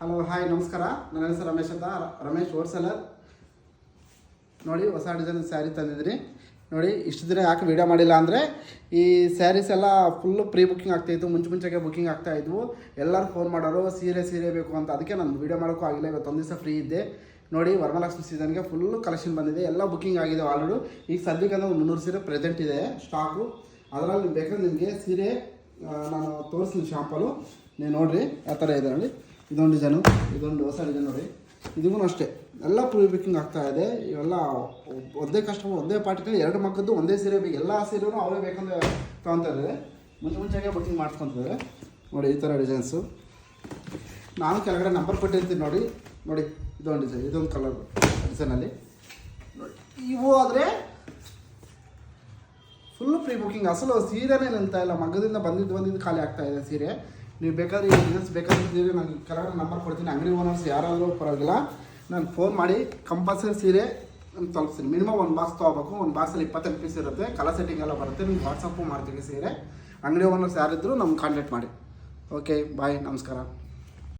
Hello hi ನಮಸ್ಕಾರ. ನನ್ನ ಹೆಸರು ರಮೇಶ್ ಅಂತ, ರಮೇಶ್ ಹೋಲ್ಸೇಲರ್. ನೋಡಿ ಹೊಸ ಡಿಸೈನ್ ಸ್ಯಾರಿ ತಂದಿದ್ರಿ. ನೋಡಿ ಇಷ್ಟು ದಿನ ಯಾಕೆ ವೀಡಿಯೋ ಮಾಡಿಲ್ಲ ಅಂದರೆ ಈ ಸ್ಯಾರೀಸ್ ಎಲ್ಲ ಫುಲ್ಲು ಪ್ರೀ ಬುಕ್ಕಿಂಗ್ ಆಗ್ತಾಯಿತ್ತು, ಮುಂಚೆಗೆ ಬುಕ್ಕಿಂಗ್ ಆಗ್ತಾಯಿದ್ವು. ಎಲ್ಲರೂ ಫೋನ್ ಮಾಡೋರು ಸೀರೆ ಬೇಕು ಅಂತ. ಅದಕ್ಕೆ ನಾನು ವೀಡಿಯೋ ಮಾಡೋಕ್ಕೂ ಆಗಿಲ್ಲ. ಇವತ್ತು ಒಂದು ದಿವಸ ಫ್ರೀ ಇದ್ದೆ. ನೋಡಿ ವರಮಹಾಲಕ್ಷ್ಮಿ ಸೀಸನ್ಗೆ ಫುಲ್ಲು ಕಲೆಕ್ಷನ್ ಬಂದಿದೆ, ಎಲ್ಲ ಬುಕ್ಕಿಂಗ್ ಆಗಿದೆ ಆಲ್ರೆಡಿ. ಈಗ ಸದ್ಯಕ್ಕೆ ಒಂದು 300 ಸೀರೆ ಪ್ರೆಸೆಂಟ್ ಇದೆ ಸ್ಟಾಕು. ಅದರಲ್ಲಿ ಬೇಕಾದ್ರೆ ನಿಮಗೆ ಸೀರೆ ನಾನು ತೋರಿಸ್ತೀನಿ ಶಾಂಪಲು. ನೀವು ನೋಡಿರಿ ಆ ಥರ ಇದೆ. ನೋಡಿ ಇದೊಂದು ಡಿಸೈನು, ಇದೊಂದು ಹೊಸ ಡಿಸೈನ್ ನೋಡಿ. ಇದಕ್ಕೂ ಅಷ್ಟೇ ಎಲ್ಲ ಪ್ರೀ ಬುಕ್ಕಿಂಗ್ ಆಗ್ತಾಯಿದೆ. ಇವೆಲ್ಲ ಒಂದೇ ಕಸ್ಟಮರ್, ಒಂದೇ ಪಾರ್ಟಿಗೆ 2 ಮಕ್ಕದ್ದು ಒಂದೇ ಸೀರೆ ಬೇಕು. ಎಲ್ಲ ಸೀರೆನೂ ಅವರೇ ಬೇಕಂದ್ರೆ ತೊಗೊತಾರೆ. ಮುಂಚೆಗೆ ಬುಕ್ಕಿಂಗ್ ಮಾಡ್ಕೊತಾರೆ. ನೋಡಿ ಈ ಥರ ಡಿಸೈನ್ಸು ನಾನು ಕೆಳಗಡೆ ನಂಬರ್ ಕೊಟ್ಟಿರ್ತೀನಿ. ನೋಡಿ ಇದೊಂದು ಡಿಸೈನ್, ಇದೊಂದು ಕಲರ್ ಡಿಸೈನಲ್ಲಿ ನೋಡಿ. ಇವು ಆದರೆ ಫುಲ್ಲು ಪ್ರೀ ಬುಕ್ಕಿಂಗ್. ಅಸಲು ಸೀರೆನೇ ನಿಲ್ತಾ ಇಲ್ಲ, ಮಗ್ಗದಿಂದ ಬಂದಿದ್ದು ಖಾಲಿ ಆಗ್ತಾಯಿದೆ ಸೀರೆ. ನೀವು ಬೇಕಾದ್ರೆ ಈ ಡಿಸೈನ್ಸ್ ಬೇಕಾದ್ರೆ ಸೀರೆ ನಾನು ಕೆಳಗಡೆ ನಂಬರ್ ಕೊಡ್ತೀನಿ. ಅಂಗಡಿ ಓನರ್ಸ್ ಯಾರಾದರೂ ಪರವಾಗಿಲ್ಲ, ನಾನು ಫೋನ್ ಮಾಡಿ ಕಂಪಲ್ಸರಿ ಸೀರೆ ತಲುಪಿಸ್ತೀನಿ. ಮಿನಿಮಮ್ 1 ಬಾಕ್ಸ್ ತೊಗೋಬೇಕು. 1 ಬಾಕ್ಸಲ್ಲಿ 25 ಪೀಸ್ ಇರುತ್ತೆ. ಕಲರ್ ಸೆಟ್ಟಿಂಗ್ ಎಲ್ಲ ಬರುತ್ತೆ. ನಿಮ್ಗೆ ವಾಟ್ಸಪ್ಪು ಮಾಡ್ತೀವಿ ಸೀರೆ. ಅಂಗಡಿ ಓನರ್ಸ್ ಯಾರಿದ್ರು ನಮ್ಗೆ ಕಾಂಟ್ಯಾಕ್ಟ್ ಮಾಡಿ. ಓಕೆ ಬಾಯ್, ನಮಸ್ಕಾರ.